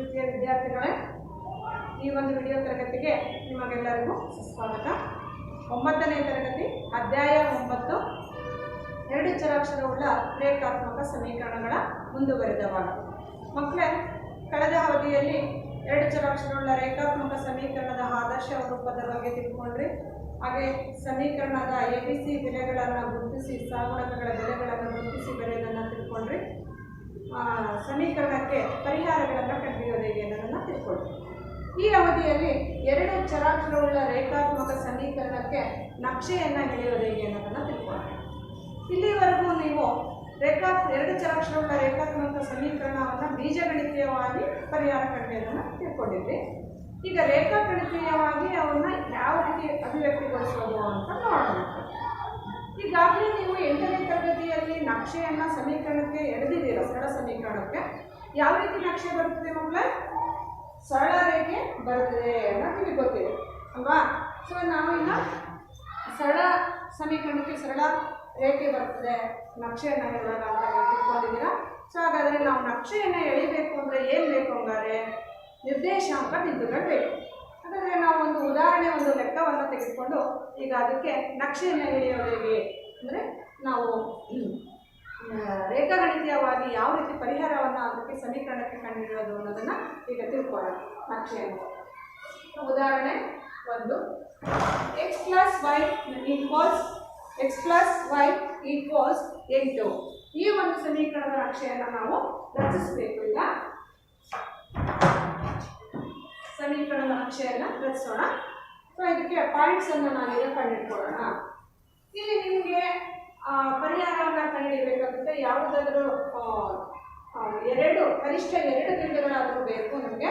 ಪ್ರೀತಿಯ ವಿದ್ಯಾರ್ಥಿಗಳೇ, ಈ ಒಂದು ವಿಡಿಯೋ ತರಗತಿಗೆ ನಿಮಗೆಲ್ಲರಿಗೂ ಸ್ವಾಗತ. 9ನೇ ತರಗತಿ ಅಧ್ಯಾಯ 9 ಎರಡು ಚರಾಕ್ಷರವುಳ್ಳ ರೇಖಾತ್ಮಕ ಸಮೀಕರಣಗಳ ಮುಂದುವರೆದ ಭಾಗ. ಮಕ್ಕಳೇ, ಕಳೆದ ಅವಧಿಯಲ್ಲಿ ಎರಡು ಚರಾಕ್ಷರವುಳ್ಳ ರೇಖಾತ್ಮಕ ಸಮೀಕರಣದ ಆದರ್ಶ ರೂಪದ ಬಗ್ಗೆ ತಿಳ್ಕೊಂಡ್ರಿ. ಹಾಗೆ ಸಮೀಕರಣದ ABC ಬೆಲೆಗಳನ್ನು ಗುರುತಿಸಿ, ಸಹಗುಣಕಗಳ ಬೆಲೆಗಳನ್ನು ಗುರುತಿಸಿ ಬರೆಯೋದನ್ನು ತಿಳ್ಕೊಂಡ್ರಿ. ಸಮೀಕರಣಕ್ಕೆ ಪರಿಹಾರಗಳನ್ನು ಕಂಡುಹಿಡಿಯೋದು ಹೇಗೆ ಅನ್ನೋದನ್ನು ತಿಳ್ಕೊಂಡ್ರಿ. ಈ ಅವಧಿಯಲ್ಲಿ ಎರಡು ಚರಾಕ್ಷರವುಳ್ಳ ರೇಖಾತ್ಮಕ ಸಮೀಕರಣಕ್ಕೆ ನಕ್ಷೆಯನ್ನು ಎಳೆಯೋದು ಹೇಗೆ ಅನ್ನೋದನ್ನು ತಿಳ್ಕೊಂಡ್ರಿ. ಇಲ್ಲಿವರೆಗೂ ನೀವು ಎರಡು ಚರಾಕ್ಷರವುಳ್ಳ ರೇಖಾತ್ಮಕ ಸಮೀಕರಣವನ್ನು ಬೀಜಗಣಿತೀಯವಾಗಿ ಪರಿಹಾರ ಕಂಡುಹಿಡಿಯೋದನ್ನು ತಿಳ್ಕೊಂಡಿದ್ರಿ. ಈಗ ರೇಖಾಗಣಿತೀಯವಾಗಿ ಅವನ್ನ ಯಾವ ರೀತಿ ಅಭಿವ್ಯಕ್ತಿಗೊಳಿಸೋದು ಅಂತ ನೋಡೋಣ. ಈಗಾಗಲೇ ನೀವು 8ನೇ ತರಗತಿಯಲ್ಲಿ ನಕ್ಷೆಯನ್ನು ಸಮೀಕರಣಕ್ಕೆ ಎಳೆದಿದ್ದೀರ. ಸರಳ ಸಮೀಕರಣಕ್ಕೆ ಯಾವ ರೀತಿ ನಕ್ಷೆ ಬರುತ್ತದೆ ಮಕ್ಕಳೇ? ಸರಳ ರೇಖೆ ಬರುತ್ತದೆ ಅನ್ನೋದು ನಿಮಗೆ ಗೊತ್ತಿದೆ ಅಲ್ವಾ? ಸೊ ನಾವು ಇನ್ನು ಸರಳ ಸಮೀಕರಣಕ್ಕೆ ಸರಳ ರೇಖೆ ಬರ್ತದೆ, ನಕ್ಷೆಯನ್ನು ಎಳೆದಾಗ ಅಂತ ನೀವು ತಿಳ್ಕೊಂಡಿದ್ದೀರಾ. ಸೊ ಹಾಗಾದರೆ ನಾವು ನಕ್ಷೆಯನ್ನು ಎಳಿಬೇಕು ಅಂದರೆ ಏನು ಬೇಕು? ಹಂಗಾರೆ ನಿರ್ದೇಶಾಂಕ ಬಿಂದುಗಳು ಬೇಕು. ಹಾಗಾದರೆ ನಾವು ಒಂದು ಉದಾಹರಣೆ, ಒಂದು ಲೆಕ್ಕವನ್ನು ತೆಗೆದುಕೊಂಡು ಈಗ ಅದಕ್ಕೆ ನಕ್ಷೆಯನ್ನು ಎಳೆಯೋದು ಹೇಗೆ ಅಂದರೆ ನಾವು ರೇಖಾಗಣಿತೀಯವಾಗಿ ಯಾವ ರೀತಿ ಪರಿಹಾರವನ್ನು ಅದಕ್ಕೆ ಸಮೀಕರಣಕ್ಕೆ ಕಂಡುಹಿಡಿಯೋದು ಅನ್ನೋದನ್ನು ಈಗ ತಿಳ್ಕೊಳ್ಳೋಣ. ನಕ್ಷೆಯನ್ನು ಉದಾಹರಣೆ 1, x plus y equals 8. ಈ ಒಂದು ಸಮೀಕರಣದ ನಕ್ಷೆಯನ್ನು ನಾವು ರಚಿಸಬೇಕು. ಈಗ ಸಮೀಕರಣದ ನಕ್ಷೆಯನ್ನು ರಚಿಸೋಣ. ಸೊ ಇದಕ್ಕೆ ಪಾಯಿಂಟ್ಸನ್ನು ನಾವೀಗ ಕಂಡುಹಿಡ್ಕೊಳ್ಳೋಣ. ಇಲ್ಲಿ ನಿಮಗೆ ಪರಿಹಾರವನ್ನು ಕಂಡುಹಿಡಬೇಕಾಗುತ್ತೆ. ಯಾವುದಾದ್ರೂ ಕನಿಷ್ಠ 2 ಬಿಂದುಗಳಾದರೂ ಬೇಕು. ನಮಗೆ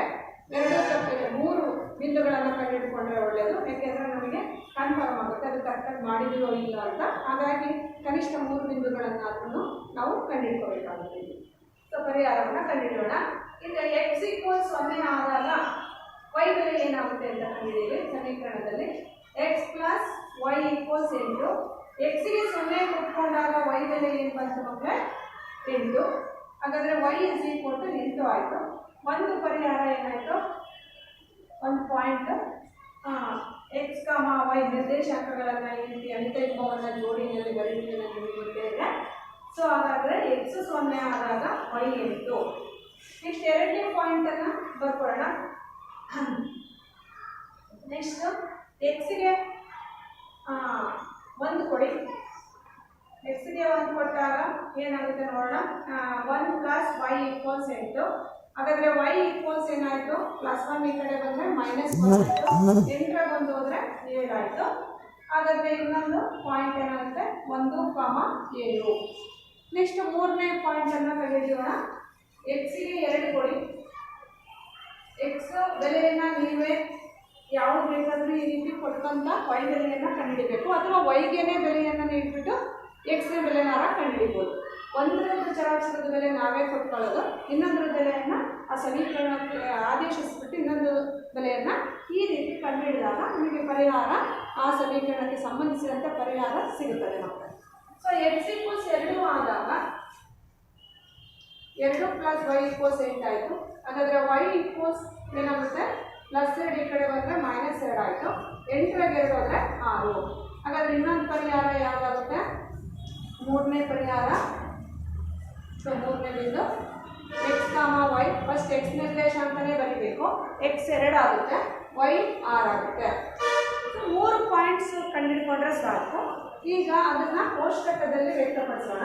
3 ಬಿಂದುಗಳನ್ನು ಕಂಡುಹಿಡ್ಕೊಂಡ್ರೆ ಒಳ್ಳೆಯದು. ಯಾಕೆಂದರೆ ನಮಗೆ ಕನ್ಫರ್ಮ್ ಆಗುತ್ತೆ ಅದು ಕರೆಕ್ಟಾಗಿ ಮಾಡಿದೀವೋ ಇಲ್ಲ ಅಂತ. ಹಾಗಾಗಿ ಕನಿಷ್ಠ 3 ಬಿಂದುಗಳನ್ನಾದ್ರೂ ನಾವು ಕಂಡುಹಿಡ್ಕೋಬೇಕಾಗುತ್ತೆ. ಸೊ ಪರಿಹಾರವನ್ನು ಕಂಡುಹಿಡೋಣ. ಈಗ x = 0 ಆದಾಗ y ಬೆಲೆ ಏನಾಗುತ್ತೆ ಅಂತ ಕಂಡುಹಿಡಿಯಿರಿ. ಸಮೀಕರಣದಲ್ಲಿ x plus y equals 8. x ಗೆ 0 ಕೊಟ್ಕೊಂಡಾಗ y ಬೆಲೆ ಏನು ಬಂತು ಮಕ್ಕಳೇ? 8. ಹಾಗಾದರೆ y is equal to 8 ಆಯಿತು. ಒಂದು ಪರಿಹಾರ ಏನಾಯಿತು? ಒಂದು ಪಾಯಿಂಟ್ x, y ನಿರ್ದೇಶಾಂಕಗಳನ್ನು ಈ ರೀತಿ ಅಣಿತಯುಗ್ಮವನ್ನು ಜೋಡಿನಲ್ಲಿ ಬರೀಲಿಕ್ಕೆ ನಿಮಗೆ ಗೊತ್ತಿದೆ. ಸೊ ಹಾಗಾದರೆ x 0 ಆದಾಗ y 8. ನೆಕ್ಸ್ಟ್ ಎರಡನೇ ಪಾಯಿಂಟನ್ನು ಬರ್ಕೊಳ್ಳೋಣ. ನೆಕ್ಸ್ಟ್ ಎಕ್ಸ್ಗೆ 1 ಕೊಡಿ. ಎಕ್ಸ್ಗೆ 1 ಕೊಟ್ಟಾಗ ಏನಾಗುತ್ತೆ ನೋಡೋಣ. 1 plus y equals 8. ಹಾಗಾದರೆ y ಈಕ್ವಲ್ಸ್ ಏನಾಯಿತು? +1 ಈ ಕಡೆ ಬಂದರೆ -1 ಆಯಿತು. 8ರ ಬಂದು ಹೋದರೆ 7 ಆಯಿತು. ಹಾಗಾದರೆ ಇನ್ನೊಂದು ಪಾಯಿಂಟ್ ಏನಾಗುತ್ತೆ? 1, 7. ನೆಕ್ಸ್ಟ್ ಮೂರನೇ ಪಾಯಿಂಟನ್ನು ಕಂಡುಹಿಡಿಯೋಣ. ಎಕ್ಸಿಗೆ 2 ಕೊಡಿ. ಎಕ್ಸ್ ಬೆಲೆಯನ್ನು ನೀವೇ ಯಾವುದು ಬೇಕಾದರೂ ಈ ರೀತಿ ಕೊಟ್ಕೊಂತ y ಬೆಲೆಯನ್ನು ಕಂಡುಹಿಡಿಬೇಕು. ಅಥವಾ ವೈಗೇನೆ ಬೆಲೆಯನ್ನು ನೀಡಿಬಿಟ್ಟು ಎಕ್ಸ್ನ ಬೆಲೆನಾರ ಕಂಡುಹಿಡಿಬೋದು. ಒಂದರದ್ದು ಚರಾಕ್ಷರದ ಬೆಲೆ ನಾವೇ ಕೊಟ್ಕೊಳ್ಳೋದು, ಇನ್ನೊಂದರ ಬೆಲೆಯನ್ನು ಆ ಸಮೀಕರಣಕ್ಕೆ ಆದೇಶಿಸಿಬಿಟ್ಟು ಇನ್ನೊಂದು ಬೆಲೆಯನ್ನು ಈ ರೀತಿ ಕಂಡುಹಿಡಿದಾಗ ನಮಗೆ ಪರಿಹಾರ, ಆ ಸಮೀಕರಣಕ್ಕೆ ಸಂಬಂಧಿಸಿದಂಥ ಪರಿಹಾರ ಸಿಗುತ್ತದೆ ನಮಗೆ. ಸೊ x = 2 ಆದಾಗ 2 plus y equals 8 ಆಯಿತು. ಹಾಗಾದರೆ y ಈಕ್ವಲ್ಸ್ ಏನಾಗುತ್ತೆ? +2 ಈ ಕಡೆ ಬಂದರೆ -2 ಆಯಿತು. 8ರ 2 ಹೋದರೆ 6. ಹಾಗಾದರೆ ಇನ್ನೊಂದು ಪರಿಹಾರ ಯಾವುದಾಗುತ್ತೆ? ಮೂರನೇ ಪರಿಹಾರ. ಸೊ ಮೂರನೇ ಬಿಂದು x, y. ಫಸ್ಟ್ x ನಿರ್ದೇಶಾಂಕನೇ ಬರೀಬೇಕು. x 2 ಆಗುತ್ತೆ, y 6 ಆಗುತ್ತೆ. 3 ಪಾಯಿಂಟ್ಸ್ ಕಂಡುಹಿಡ್ಕೊಂಡ್ರೆ ಸಾಕು. ಈಗ ಅದನ್ನು ಕೋಷ್ಟಕದಲ್ಲಿ ವ್ಯಕ್ತಪಡಿಸೋಣ.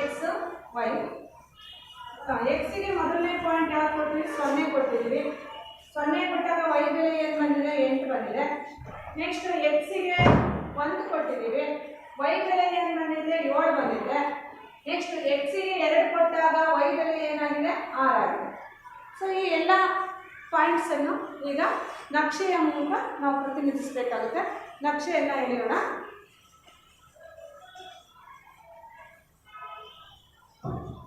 x, y. ಎಕ್ಸಿಗೆ ಮೊದಲನೇ ಪಾಯಿಂಟ್ ಯಾವ್ದು ಕೊಟ್ಟಿದ್ದೀವಿ? 0 ಕೊಟ್ಟಿದ್ದೀವಿ. 0 ಕೊಟ್ಟಾಗ y ಬೆಲೆ ಏನು ಬಂದಿದೆ? 8 ಬಂದಿದೆ. ನೆಕ್ಸ್ಟ್ ಎಕ್ಸಿಗೆ 1 ಕೊಟ್ಟಿದ್ದೀವಿ. y ಬೆಲೆ ಏನು ಬಂದಿದೆ? 7 ಬಂದಿದೆ. ನೆಕ್ಸ್ಟ್ ಎಕ್ಸಿಗೆ 2 ಕೊಟ್ಟಾಗ y ಬೆಲೆ ಏನಾಗಿದೆ? 6 ಆಗಿದೆ. ಸೊ ಈ ಎಲ್ಲ ಪಾಯಿಂಟ್ಸನ್ನು ಈಗ ನಕ್ಷೆಯ ಮೂಲಕ ನಾವು ಪ್ರತಿನಿಧಿಸಬೇಕಾಗುತ್ತೆ. ನಕ್ಷೆಯನ್ನು ಎಳೆಯೋಣ.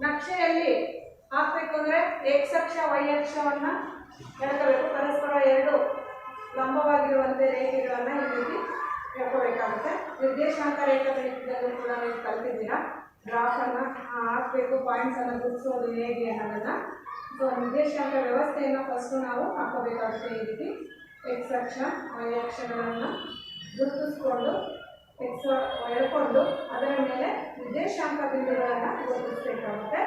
ನಕ್ಷೆಯಲ್ಲಿ ಹಾಕಬೇಕು ಅಂದರೆ x ಅಕ್ಷ y ಅಕ್ಷವನ್ನು ಎಳ್ಕೋಬೇಕು. ಪರಸ್ಪರ 2 ಲಂಬವಾಗಿರುವಂತೆ ರೇಖೆಗಳನ್ನು ಈ ರೀತಿ ಎಳ್ಕೋಬೇಕಾಗುತ್ತೆ. ನಿರ್ದೇಶಾಂಕ ರೇಖಾಗಣಿತದಲ್ಲೂ ಕೂಡ ನೀವು ಕಲಿತಿದ್ದೀರಾ. ಗ್ರಾಫನ್ನು ಹಾಕಬೇಕು, ಪಾಯಿಂಟ್ಸನ್ನು ಗುರುತಿಸೋದು ಹೇಗೆ ಅನ್ನೋದನ್ನು. ಸೊ ನಿರ್ದೇಶಾಂಕ ವ್ಯವಸ್ಥೆಯನ್ನು ಫಸ್ಟು ನಾವು ಹಾಕೋಬೇಕಾಗುತ್ತೆ. ಈ ರೀತಿ ಎಕ್ಸ್ ಅಕ್ಷ ವೈ ಅಕ್ಷಗಳನ್ನು ಗುರುತಿಸ್ಕೊಂಡು ಎಕ್ಸ್ ಎಳ್ಕೊಂಡು ಅದರ ಮೇಲೆ ನಿರ್ದೇಶಾಂಕ ಬಿಂದುಗಳನ್ನು ಗುರುತಿಸಬೇಕಾಗುತ್ತೆ.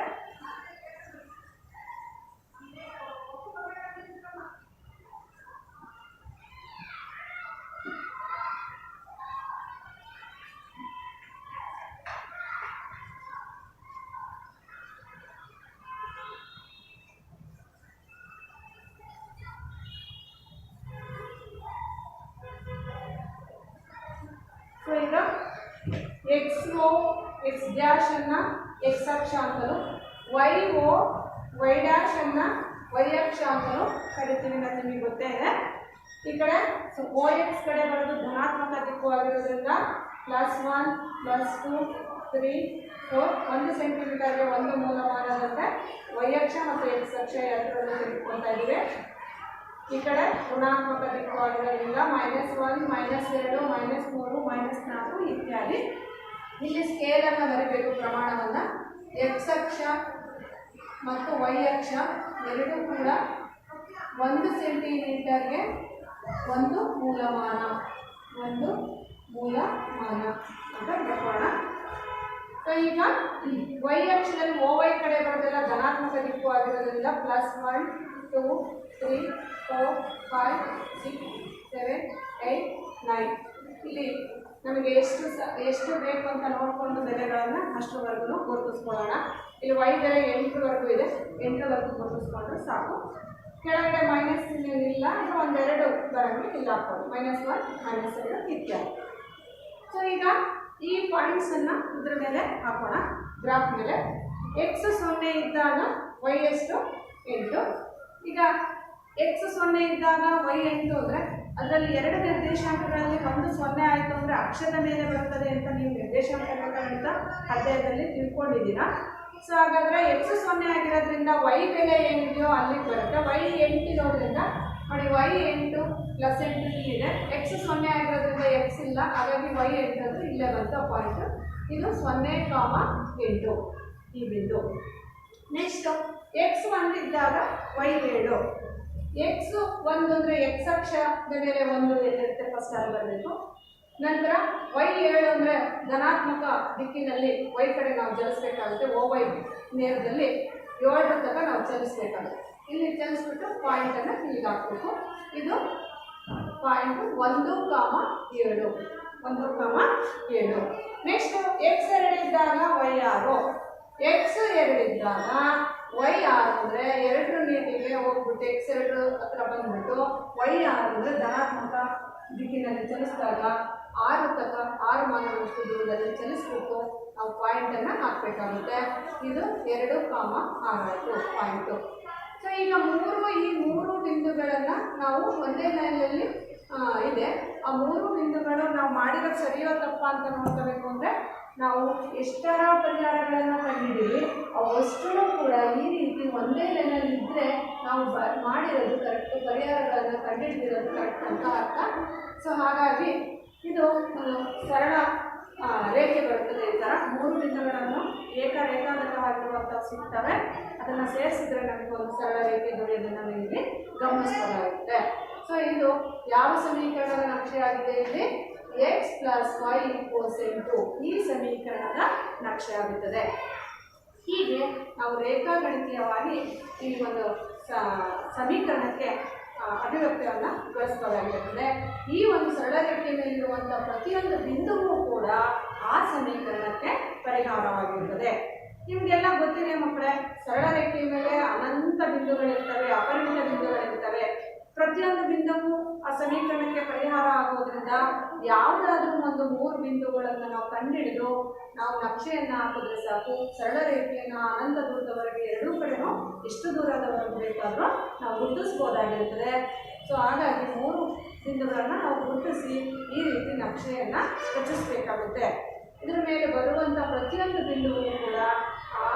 ಸೊ ಈಗ ಎಕ್ಸ್ ಒ ಎಕ್ಸ್ ಡ್ಯಾಶ್ ಅನ್ನು ಎಕ್ಸ್ ಅಕ್ಷ ಅಂತಲೂ ವೈ ಒ ವೈ ಡ್ಯಾಶ್ ಅನ್ನು ವೈ ಅಕ್ಷ ಅಂತಲೂ ಕರಿತೀವಿ ಅಂತ ನಿಮಗೆ ಗೊತ್ತೇ ಇದೆ. ಈ ಕಡೆ ಓ ಎಕ್ಸ್ ಕಡೆ ಬರೋದು ಧನಾತ್ಮಕ ದಿಕ್ಕು ಆಗಿರೋದ್ರಿಂದ +1 +2 3 4 1 ಸೆಂಟಿಮೀಟರ್ಗೆ 1 ಮೂಲಮಾನದಂತೆ ವೈ ಅಕ್ಷ ಮತ್ತು ಎಕ್ಸ್ ಅಕ್ಷ ಎರಡರಲ್ಲೂ ತೆಗೆದುಕೊಳ್ತಾ ಇದ್ದೀವಿ. ಈ ಕಡೆ ಋಣಾತ್ಮಕ ದಿಕ್ಕು ಆಗಿರೋದ್ರಿಂದ -1 -2 -3 -4 ಇತ್ಯಾದಿ. ಇಲ್ಲಿ ಸ್ಕೇಲನ್ನು ಬರೀಬೇಕು, ಪ್ರಮಾಣವನ್ನು. ಎಕ್ಸ್ ಅಕ್ಷ ಮತ್ತು ವೈ ಅಕ್ಷ ಎರಡೂ ಕೂಡ 1 ಸೆಂಟಿಮೀಟರ್ಗೆ 1 ಮೂಲಮಾನ ಅಂತ ಬರ್ಕೋಣ. ಸೊ ಈಗ ವೈ ಅಕ್ಷದಲ್ಲಿ ಓ ವೈ ಕಡೆ ಬರೋದೆಲ್ಲ ಧನಾತ್ಮಕ ದಿಕ್ಕು ಆಗಿರೋದ್ರಿಂದ +1 2 3 4 5 6 7 8 9 ಇಲ್ಲಿ ನಮಗೆ ಎಷ್ಟು ಬೇಕು ಅಂತ ನೋಡಿಕೊಂಡು ಬೆಲೆಗಳನ್ನು ಅಷ್ಟರವರೆಗೂ ಗುರುತಿಸ್ಕೊಳ್ಳೋಣ. ಇಲ್ಲಿ ವೈ ಬೆಲೆ 8ವರೆಗೂ ಇದೆ, 8ವರೆಗೂ ಗುರುತಿಸ್ಕೊಂಡ್ರೆ ಸಾಕು. ಕೆಳಗಡೆ ಮೈನಸ್ ಇಲ್ಲ, ಒಂದೆರಡು ಬರಂಗೆ ಇಲ್ಲಿ ಹಾಕೋದು, -1 -2 ಇತ್ಯಾದಿ. ಸೊ ಈಗ ಈ ಪಾಯಿಂಟ್ಸನ್ನು ಇದ್ರ ಮೇಲೆ ಹಾಕೋಣ. ಗ್ರಾಫ್ ಮೇಲೆ ಎಕ್ಸ್ 0 ಇದ್ದಾಗ ವೈ ಎಷ್ಟು 8. ಈಗ ಎಕ್ಸ್ 0 ಇದ್ದಾಗ ವೈ 8 ಅಂದರೆ ಅದರಲ್ಲಿ ಎರಡು ನಿರ್ದೇಶಾಂಕಗಳಲ್ಲಿ ಒಂದು 0 ಆಯಿತು ಅಂದರೆ ಅಕ್ಷದ ಮೇಲೆ ಬರ್ತದೆ ಅಂತ ನೀವು ನಿರ್ದೇಶಾಂಕಗಳಿಂದ ಅಧ್ಯಾಯದಲ್ಲಿ ತಿಳ್ಕೊಂಡಿದ್ದೀರಾ. ಸೊ ಹಾಗಾದರೆ ಎಕ್ಸ್ 0 ಆಗಿರೋದ್ರಿಂದ ವೈ ಬೆಲೆ ಏನಿದೆಯೋ ಅಲ್ಲಿಗೆ ಬರುತ್ತೆ. ವೈ 8 ಇರೋದ್ರಿಂದ ನೋಡಿ, ವೈ 8 + 8 ಇಲ್ಲಿದೆ. ಎಕ್ಸ್ 0 ಆಗಿರೋದ್ರಿಂದ ಎಕ್ಸ್ ಇಲ್ಲ, ಹಾಗಾಗಿ ವೈ 8 ಅಂದರೆ ಇಲ್ಲೇ ಬಂತು ಪಾಯಿಂಟ್. ಇದು 0,8 ಈ ಬಿಂದು. ನೆಕ್ಸ್ಟು ಎಕ್ಸ್ 1 ಇದ್ದಾಗ ವೈ 7. ಎಕ್ಸ್ 1 ಅಂದರೆ ಎಕ್ಸ್ ಅಕ್ಷದ ಮೇಲೆ 1 ಇರುತ್ತೆ, ಫಸ್ಟ್ ಅಲ್ಲಿ ಬರಬೇಕು. ನಂತರ ವೈ 7 ಅಂದರೆ ಧನಾತ್ಮಕ ದಿಕ್ಕಿನಲ್ಲಿ ವೈ ಕಡೆ ನಾವು ಚಲಿಸಬೇಕಾಗುತ್ತೆ. ಓ ವೈ ನೇರದಲ್ಲಿ 7 ತನಕ ನಾವು ಚಲಿಸಬೇಕಾಗುತ್ತೆ. ಇಲ್ಲಿ ಚಲಿಸ್ಬಿಟ್ಟು ಪಾಯಿಂಟನ್ನು ಇಲ್ಲಿಗೆ ಹಾಕಬೇಕು. ಇದು ಪಾಯಿಂಟ್ 1,7. ನೆಕ್ಸ್ಟ್ ಎಕ್ಸ್ 2 ಇದ್ದಾಗ ವೈ 6. ಎಕ್ಸ್ 2 ಇದ್ದಾಗ ವೈ 6 ಅಂದರೆ 2 ನೀಟಿಗೆ ಹೋಗ್ಬಿಟ್ಟು ಎಕ್ಸ್ 2 ಹತ್ರ ಬಂದ್ಬಿಟ್ಟು ವೈ 6 ಅಂದರೆ ಧನಾತ್ಮಕ ದಿಕ್ಕಿನಲ್ಲಿ ಚಲಿಸಿದಾಗ 6 ಮಾನದಷ್ಟು ದೂರದಲ್ಲಿ ಚಲಿಸ್ಬಿಟ್ಟು ನಾವು ಪಾಯಿಂಟನ್ನು ಹಾಕಬೇಕಾಗುತ್ತೆ. ಇದು 2,6 ಪಾಯಿಂಟು. ಸೊ ಈಗ ಈ ಮೂರು ಬಿಂದುಗಳನ್ನು ನಾವು ಒಂದೇ ಲೈನಲ್ಲಿ ಇದೆ. ಆ 3 ಬಿಂದುಗಳು ನಾವು ಮಾಡಿರೋದು ಸರಿಯೋ ತಪ್ಪ ಅಂತ ನೋಡ್ಕೋಬೇಕು ಅಂದರೆ ನಾವು ಎಷ್ಟರ ಪರಿಹಾರಗಳನ್ನು ಕಂಡಿದ್ದೀವಿ ಅವಷ್ಟು ಕೂಡ ಈ ರೀತಿ ಒಂದೇ ಲೈನಲ್ಲಿ ಇದ್ದರೆ ನಾವು ಮಾಡಿರೋದು ಕರೆಕ್ಟು, ಪರಿಹಾರಗಳನ್ನು ಕಂಡುಹಿಡಿದಿರೋದು ಕರೆಕ್ಟ್ ಅಂತ ಅರ್ಥ. ಸೊ ಹಾಗಾಗಿ ಇದು ಸರಳ ರೇಖೆ ಬರುತ್ತದೆ. ಈ ಥರ 3 ಬಿಂದುಗಳನ್ನು ರೇಖಾಗತವಾಗಿರುವಂಥವು ಸಿಗ್ತವೆ. ಅದನ್ನು ಸೇರಿಸಿದ್ರೆ ನಮಗೆ ಒಂದು ಸರಳ ರೇಖೆ ದೊರೆಯೋದನ್ನು ನಾವು ಇಲ್ಲಿ ಗಮನಿಸಬಹುದಾಗುತ್ತೆ. ಸೊ ಇದು ಯಾವ ಸಮೀಕರಣದ ನಕ್ಷೆ ಆಗಿದೆ? ಇಲ್ಲಿ x + y = 2 ಈ ಸಮೀಕರಣದ ನಕ್ಷೆ ಆಗುತ್ತದೆ. ಹೀಗೆ ನಾವು ರೇಖಾಗಣಿತೀಯವಾಗಿ ಈ ಒಂದು ಸಮೀಕರಣಕ್ಕೆ ಅಭಿವ್ಯಕ್ತಿಯನ್ನು ಬಳಸಬಹುದಾಗಿರುತ್ತದೆ. ಈ ಒಂದು ಸರಳ ರೇಖೆಯ ಮೇಲಿರುವಂಥ ಪ್ರತಿಯೊಂದು ಬಿಂದುವು ಕೂಡ ಆ ಸಮೀಕರಣಕ್ಕೆ ಪರಿಹಾರವಾಗಿರುತ್ತದೆ. ನಿಮಗೆಲ್ಲ ಗೊತ್ತಿದೆ ಮಕ್ಕಳೇ, ಸರಳ ರೇಖೆಯ ಮೇಲೆ ಅನಂತ ಬಿಂದುಗಳಿರ್ತವೆ, ಅಪರಿಮಿತ ಬಿಂದುಗಳಿರ್ತವೆ. ಪ್ರತಿಯೊಂದು ಬಿಂದುವು ಆ ಸಮೀಕರಣಕ್ಕೆ ಪರಿಹಾರ ಆಗೋದ್ರಿಂದ ಯಾವುದಾದ್ರೂ ಒಂದು 3 ಬಿಂದುಗಳನ್ನು ನಾವು ಕಂಡುಹಿಡಿದು ನಾವು ನಕ್ಷೆಯನ್ನು ಹಾಕಿದ್ರೆ ಸಾಕು, ಸರಳ ರೇಖೆಯನ್ನು ಅನಂತ ದೂರದವರೆಗೆ ಎರಡೂ ಕಡೆನೂ ಎಷ್ಟು ದೂರದವರೆಗೆ ಬೇಕಾದರೂ ನಾವು ಗುರುತಿಸ್ಬೋದಾಗಿರುತ್ತದೆ. ಸೊ ಹಾಗಾಗಿ 3 ಬಿಂದುಗಳನ್ನು ನಾವು ಗುರುತಿಸಿ ಈ ರೀತಿ ನಕ್ಷೆಯನ್ನು ರಚಿಸಬೇಕಾಗುತ್ತೆ. ಇದರ ಮೇಲೆ ಬರುವಂಥ ಪ್ರತಿಯೊಂದು ಬಿಂದುವು ಕೂಡ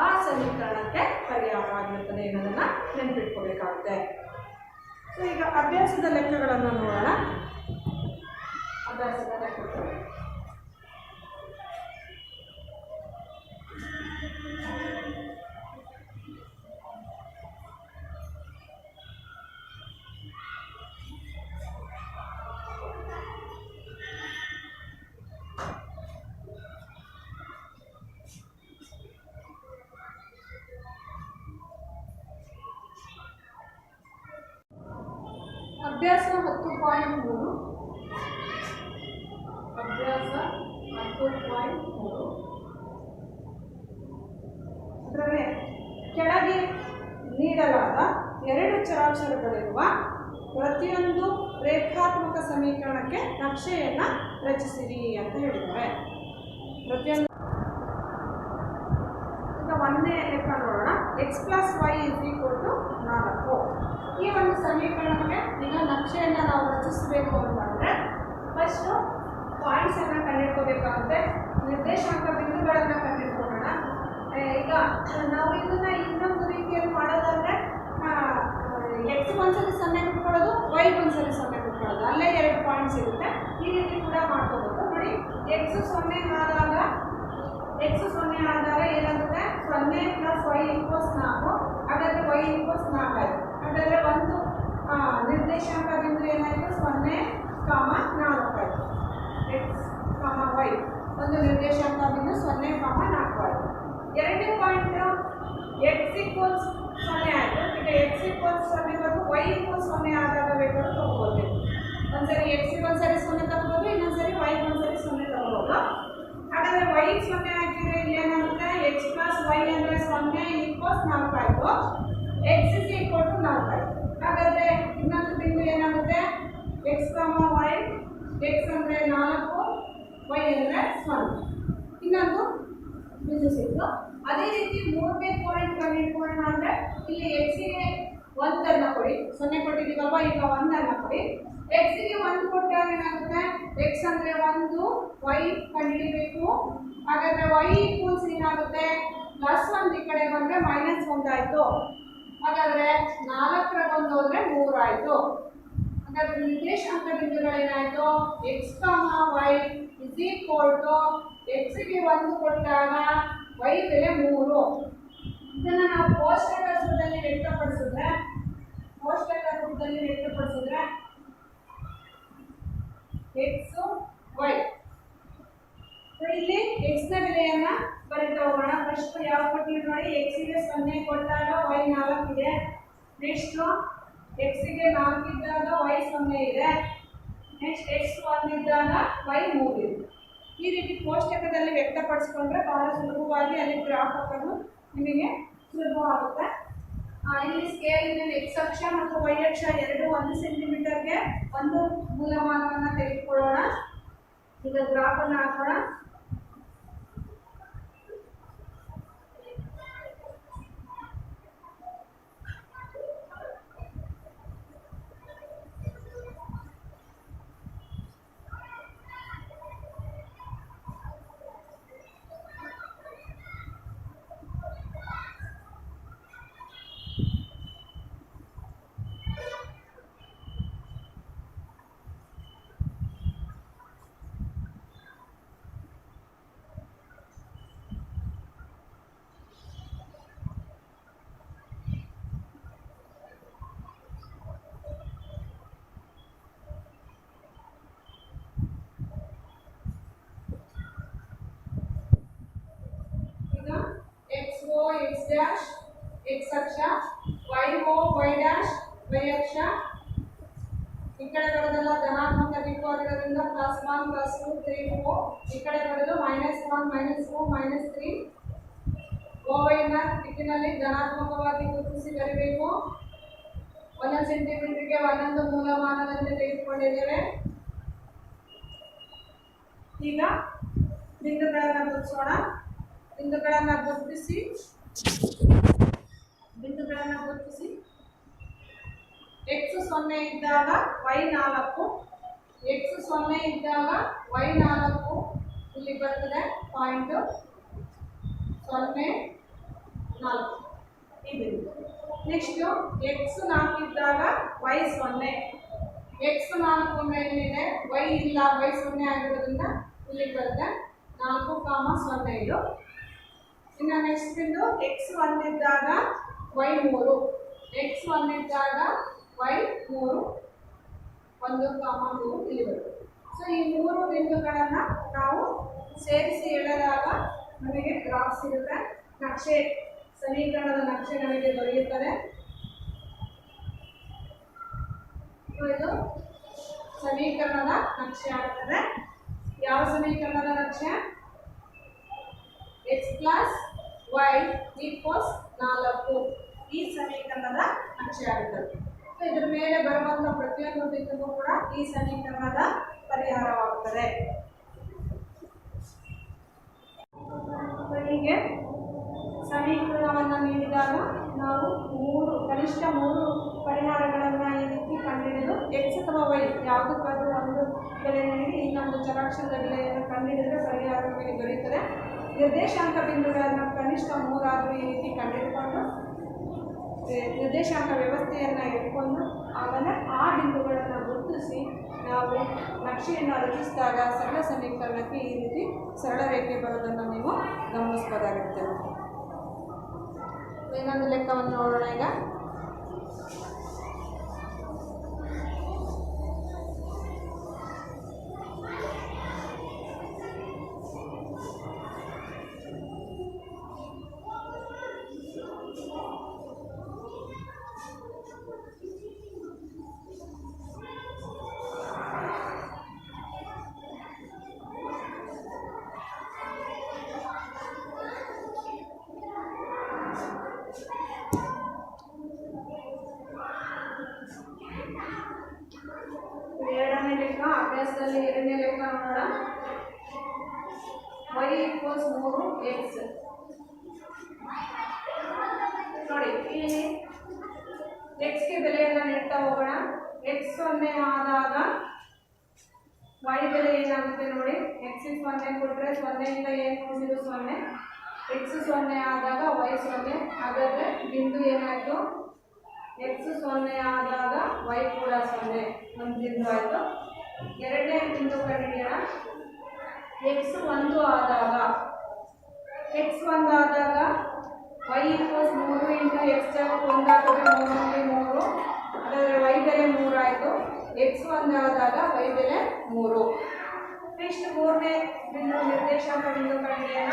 ಆ ಸಮೀಕರಣಕ್ಕೆ ಪರಿಹಾರವಾಗಿರುತ್ತದೆ ಅನ್ನೋದನ್ನು ನೆನಪಿಟ್ಕೋಬೇಕಾಗುತ್ತೆ. ಸೊ ಈಗ ಅಭ್ಯಾಸದ ಲೆಕ್ಕಗಳನ್ನು ನೋಡೋಣ. ಅಭ್ಯಾಸದ ಲೆಕ್ಕಗಳು ಅಭ್ಯಾಸ 10.3 ಅಭ್ಯಾಸ 10.3 ಅದರಲ್ಲಿ ಕೆಳಗೆ ನೀಡಲಾದ ಎರಡು ಚರಾಕ್ಷರಗಳಿರುವ ಪ್ರತಿಯೊಂದು ರೇಖಾತ್ಮಕ ಸಮೀಕರಣಕ್ಕೆ ನಕ್ಷೆಯನ್ನು ರಚಿಸಿರಿ ಅಂತ ಹೇಳಿದ್ದಾರೆ. ಪ್ರತಿಯೊಂದು ಈಗ ಒಂದೇ ಲೆಕ್ಕ ನೋಡೋಣ. x + y = 4. ಈ ಒಂದು ಸಮೀಕರಣಕ್ಕೆ ಈಗ ನಕ್ಷೆಯನ್ನು ನಾವು ರಚಿಸಬೇಕು ಅಂತಂದರೆ ಫಸ್ಟು ಪಾಯಿಂಟ್ಸನ್ನು ಕಂಡುಹಿಡ್ಕೋಬೇಕಾಗುತ್ತೆ. ನಿರ್ದೇಶಾಂಕ ಬಿಂದುಗಳನ್ನು ಕಂಡುಹಿಡ್ಕೊಳ್ಳೋಣ. ಈಗ ನಾವು ಇದನ್ನು ಇನ್ನೊಂದು ರೀತಿಯಲ್ಲಿ ಮಾಡೋದಾದರೆ x ಒಂದ್ಸರಿ 0 ಬಿಟ್ಕೊಳ್ಳೋದು, y ಒಂದ್ಸರಿ 0 ಬಿಟ್ಕೊಳ್ಳೋದು, ಅಲ್ಲೇ 2 ಪಾಯಿಂಟ್ಸ್ ಇರುತ್ತೆ. ಈ ರೀತಿ ಕೂಡ ಮಾಡ್ಕೋಬೋದು. ನೋಡಿ, x 0 ಆದಾಗ ಏನಾಗುತ್ತೆ? 0 + y = 4. ಹಾಗಾದರೆ y = 4 ಆಯಿತು. ಹಾಗಾದರೆ ಒಂದು ನಿರ್ದೇಶಾಂಕ ಬಿಂದು ಏನಾಯಿತು? 0, 4 ಆಯಿತು. x, y ಒಂದು ನಿರ್ದೇಶಾಂಕ ಬಿಂದು 0, 4 ಆಯಿತು. ಎರಡನೇ ಪಾಯಿಂಟ್ x = 0 ಆಯಿತು. ಈಗ x = 0 ಬಂದು y = 0 ಆದಾಗ ಬೇಕಾದ್ರೂ ತಗೋಬೋದು. ಒಂದ್ಸರಿ x ಒಂದ್ಸರಿ 0 ತಗೋಬೋದು, ಇನ್ನೊಂದ್ಸರಿ y ಒಂದ್ಸರಿ 0 ತಗೋಬೋದು. ಹಾಗಾದರೆ y 0 ಆಗಿದ್ರೆ ಇಲ್ಲಿ ಏನಾಗುತ್ತೆ? x + y ಅಂದರೆ 0 = 4 ಆಯಿತು. x = 4 ಆಯಿತು. ಹಾಗಾದರೆ ಇನ್ನೊಂದು ಬಿಂದು ಏನಾಗುತ್ತೆ? x, y, x ಅಂದರೆ 4, y ಅಂದರೆ 0. ಇನ್ನೊಂದು ಬಿಂದು ಸಿಕ್ತು. ಅದೇ ರೀತಿ ಮೂರನೇ ಪಾಯಿಂಟ್ ಕಂಡುಹಿಡ್ಕೊಳ್ಳೋಣ ಅಂದರೆ ಇಲ್ಲಿ x ಗೆ 1 ಅನ್ನು ಕೊಡಿ. 0 ಕೊಟ್ಟಿದ್ದೀವಲ್ವ, ಈಗ 1 ಅನ್ನು ಕೊಡಿ. x ಗೆ 1 ಕೊಟ್ಟಾಗ ಏನಾಗುತ್ತೆ? x ಅಂದರೆ 1, y ಕಂಡುಹಿಡಿಬೇಕು. ಹಾಗಾದರೆ y = ಏನಾಗುತ್ತೆ? +1 ಈ ಕಡೆ ಬಂದರೆ -1 ಆಯಿತು. ಹಾಗಾದರೆ 4ರ 1 ಹೋದರೆ 3 ಆಯಿತು. ಹಾಗಾದರೆ ನಿರ್ದೇಶಾಂಕ ಬಿಂದುಗಳೇನಾಯಿತು? x, y = x ಗೆ 1 ಕೊಟ್ಟಾಗ y ಬೆಲೆ 3. ಇದನ್ನು ನಾವು ಕೋಷ್ಟಕ ರೂಪದಲ್ಲಿ ವ್ಯಕ್ತಪಡಿಸಿದ್ರೆ x, y ಇಲ್ಲಿ x ನ ಬೆಲೆಯನ್ನ ಬರೀತಾ ಹೋಗೋಣ. ಫಸ್ಟ್ ಯಾವ ಕೊಟ್ಟಿದ್ರು ನೋಡಿ, x ಗೆ 0 ಕೊಟ್ಟಾಗ y 4 ಇದೆ. ನೆಕ್ಸ್ಟ್ x ಗೆ 4 ಇದ್ದಾಗ y 0 ಇದೆ. ನೆಕ್ಸ್ಟ್ x 1 ಇದ್ದಾಗ y 3 ಇದೆ. ಈ ರೀತಿ ಕೋಷ್ಟಕದಲ್ಲಿ ವ್ಯಕ್ತಪಡಿಸ್ಕೊಂಡ್ರೆ ಬಹಳ ಸುಲಭವಾಗಿ ಅಲ್ಲಿ ಗ್ರಾಫ್ ಹಾಕೋದು ನಿಮಗೆ ಸುಲಭವಾಗುತ್ತೆ. ಇಲ್ಲಿ ಸ್ಕೇಲಿನಲ್ಲಿ x ಅಕ್ಷ ಮತ್ತು y ಅಕ್ಷ ಎರಡು 1 ಸೆಂಟಿಮೀಟರ್ಗೆ ಒಂದು ಮೂಲಮಾನವನ್ನು ತೆಗೆದುಕೊಳ್ಳೋಣ. ಈಗ ಗ್ರಾಫ್ ಅನ್ನು ಹಾಕೋಣ. x dash x ಅಕ್ಷ, y dash y ಅಕ್ಷ. ಈ ಕಡೆ ಬರೋದೆಲ್ಲ ಧನಾತ್ಮಕ ದಿಕ್ಕು ಆಗಿರೋದ್ರಿಂದ +1 +2 3 4. ಈ ಕಡೆ ಬರೋದು -1 -2 -3. y ನ ದಿಕ್ಕಿನಲ್ಲಿ ಧನಾತ್ಮಕವಾಗಿ ಗುರುತಿಸಿ ಬರಬೇಕು. 1 ಸೆಂಟಿಮೀಟರ್ಗೆ ಒಂದೊಂದು ಮೂಲಮಾನದಂತೆ ತೆಗೆದುಕೊಂಡಿದ್ದೇವೆ. ಈಗ ಬಿಂದುಗಳನ್ನು ಗುರುತಿಸೋಣ. ಬಿಂದುಗಳನ್ನು ಗುರುತಿಸಿ x 0 ಇದ್ದಾಗ y 4, x 0 ಇದ್ದಾಗ y 4 ಇಲ್ಲಿ ಬರ್ತದೆ. ಪಾಯಿಂಟ್ 0 4 ಈ ಬಿಂದು. ನೆಕ್ಸ್ಟ್ x 4 ಇದ್ದಾಗ y 0, x 4 ಮೇಲಿದೆ, y ಇಲ್ಲ, y 0 ಆಗಿರೋದ್ರಿಂದ ಇಲ್ಲಿ ಬರುತ್ತೆ 4, 0 ಇದು. ಇನ್ನು ನೆಕ್ಸ್ಟ್ ಬಿಂದು x 1 ಇದ್ದಾಗ y 3, x 1 ಇದ್ದಾಗ y 3, 1, 3 ಇಲ್ಲಿ ಬರುತ್ತೆ. ಸೊ ಈ ಮೂರು ಬಿಂದುಗಳನ್ನು ನಾವು ಸೇರಿಸಿ ಎಳೆದಾಗ ನಮಗೆ ಗ್ರಾಫ್ ಸಿಗುತ್ತೆ. ನಕ್ಷೆ, ಸಮೀಕರಣದ ನಕ್ಷೆ ನಮಗೆ ದೊರೆಯುತ್ತದೆ. ಇದು ಸಮೀಕರಣದ ನಕ್ಷೆ ಆಗ್ತದೆ. ಯಾವ ಸಮೀಕರಣದ ನಕ್ಷೆ? x ಪ್ಲಸ್ y ಈಕ್ವಲ್ಸ್ 4 ಈ ಸಮೀಕರಣದ ನಕ್ಷೆ ಆಗುತ್ತದೆ. ಇದರ ಮೇಲೆ ಬರುವಂಥ ಪ್ರತಿಯೊಂದು ಬಿಂದುವು ಕೂಡ ಈ ಸಮೀಕರಣದ ಪರಿಹಾರವಾಗುತ್ತದೆ. ಹೀಗೆ ಸಮೀಕರಣವನ್ನು ನೀಡಿದಾಗ ನಾವು ಕನಿಷ್ಠ ಮೂರು ಪರಿಹಾರಗಳನ್ನು ಈ ರೀತಿ ಕಂಡುಹಿಡಿದು x ಅಥವಾ y ಯಾವುದಕ್ಕಾದರೂ ಒಂದು ಬೆಲೆಯನ್ನು ನೀಡಿ ಇನ್ನೊಂದು ಚರಾಕ್ಷರದ ಬೆಲೆಯನ್ನು ಕಂಡುಹಿಡಿದರೆ ಪರಿಹಾರ ನಮಗೆ ದೊರೆಯುತ್ತದೆ. ನಿರ್ದೇಶಾಂಕ ಬಿಂದುಗಳನ್ನು ಕನಿಷ್ಠ ಮೂರಾದರೂ ಈ ರೀತಿ ಕಂಡುಹಿಡ್ಕೊಂಡು ನಿರ್ದೇಶಾಂಕ ವ್ಯವಸ್ಥೆಯನ್ನು ಇಟ್ಕೊಂಡು ಆಮೇಲೆ ಆ ಬಿಂದುಗಳನ್ನು ಗುರುತಿಸಿ ನಾವು ನಕ್ಷೆಯನ್ನು ರಚಿಸಿದಾಗ ಸರಳ ಸಮೀಕರಣಕ್ಕೆ ಈ ರೀತಿ ಸರಳ ರೇಖೆ ಬರೋದನ್ನು ನೀವು ಗಮನಿಸಬಹುದಾಗಿರುತ್ತೆ. ಇನ್ನೊಂದು ಲೆಕ್ಕವನ್ನು ನೋಡೋಣ. ಈಗ ಎರಡನೇ ಲೆಕ್ಕ, ಅಭ್ಯಾಸದಲ್ಲಿ ಎರಡನೇ ಲೆಕ್ಕ ನೋಡೋಣ. y equals 3x. ನೋಡಿ, ಇಲ್ಲಿ x ಗೆ ಬೆಲೆಯನ್ನು ನೀಡ್ತಾ ಹೋಗೋಣ. x 0 ಆದಾಗ y ಬೆಲೆ ಏನಾಗುತ್ತೆ ನೋಡಿ. x 0 ಕೊಟ್ಟರೆ 0 ಇಂದ ಏನು ಕೂಡಿಸಿದ್ರು 0. x 0 ಆದಾಗ y 0. ಹಾಗಾದರೆ ಬಿಂದು ಏನಾಯಿತು? x 0 ಆದಾಗ y ಕೂಡ 0 ಒಂದು ಬಿಂದು ಆಯಿತು. ಎರಡನೇ ಬಿಂದು ಕಂಡುಹಿಡಿಯೋಣ. x 1 ಆದಾಗ y ಈಕ್ವಲ್ಸ್ 3 ಇಂಟು x ಜಾಗಕ್ಕೆ 1 ಹಾಕಿದ್ರೆ 3 ಹಾಗಾದರೆ y ಬೆಲೆ 3 ಆಯಿತು. x 1 ಆದಾಗ y ಬೆಲೆ 3. ನೆಕ್ಸ್ಟ್ ಮೂರನೇ ಬಿಂದು ನಿರ್ದೇಶಾಂಕ ಬಿಂದು ಕಂಡುಹಿಡಿಯೋಣ.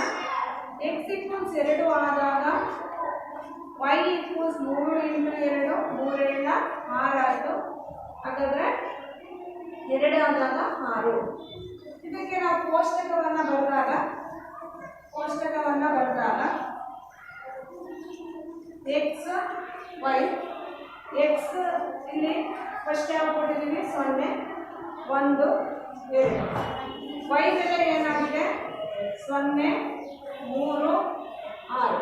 x ಈಕ್ವಲ್ಸ್ 2 ಆದಾಗ y ಈಕ್ವಲ್ಸ್ 3 ಇಂಟು 2 3 6 ಆಯಿತು. ಹಾಗಾದರೆ 2 ಆದಾಗ 6. ಇದಕ್ಕೆ ನಾವು ಕೋಷ್ಟಕವನ್ನು ಬರೆದಾಗ x y x ಇಲ್ಲಿ ಫಸ್ಟ್ ಯಾವ ಕೊಟ್ಟಿದ್ದೀವಿ? 0 1 2. y ಬೆಲೆ ಏನಾಗಿದೆ? 0 3 6.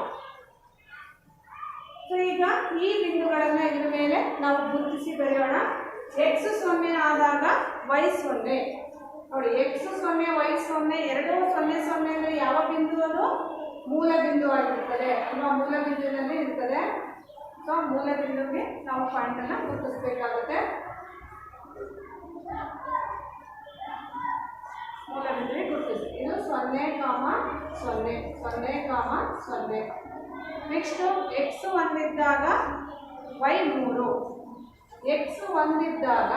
ಸೊ ಈಗ ಈ ಬಿಂದುಗಳನ್ನು ಇದರ ಮೇಲೆ ನಾವು ಗುರುತಿಸಿ ಬರೆಯೋಣ. x 0 ಆದಾಗ y 0. ನೋಡಿ, x 0 y 0 ಎರಡೂ 0 0 ಅಂದರೆ ಯಾವ ಬಿಂದು? ಅದು ಮೂಲ ಬಿಂದು ಆಗಿರ್ತದೆ ಅಥವಾ ಮೂಲ ಬಿಂದುವಿನಲ್ಲಿ ಇರ್ತದೆ. ಸೊ ಮೂಲ ಬಿಂದುವಿಗೆ ನಾವು ಪಾಯಿಂಟನ್ನು ಗುರುತಿಸಬೇಕಾಗುತ್ತೆ. ಮೂಲ ಬಿಂದುವಿಗೆ ಗುರುತಿಸಿ. ಇದು 0, 0, 0. ನೆಕ್ಸ್ಟು x 1 ಇದ್ದಾಗ y 3. x 1 ಇದ್ದಾಗ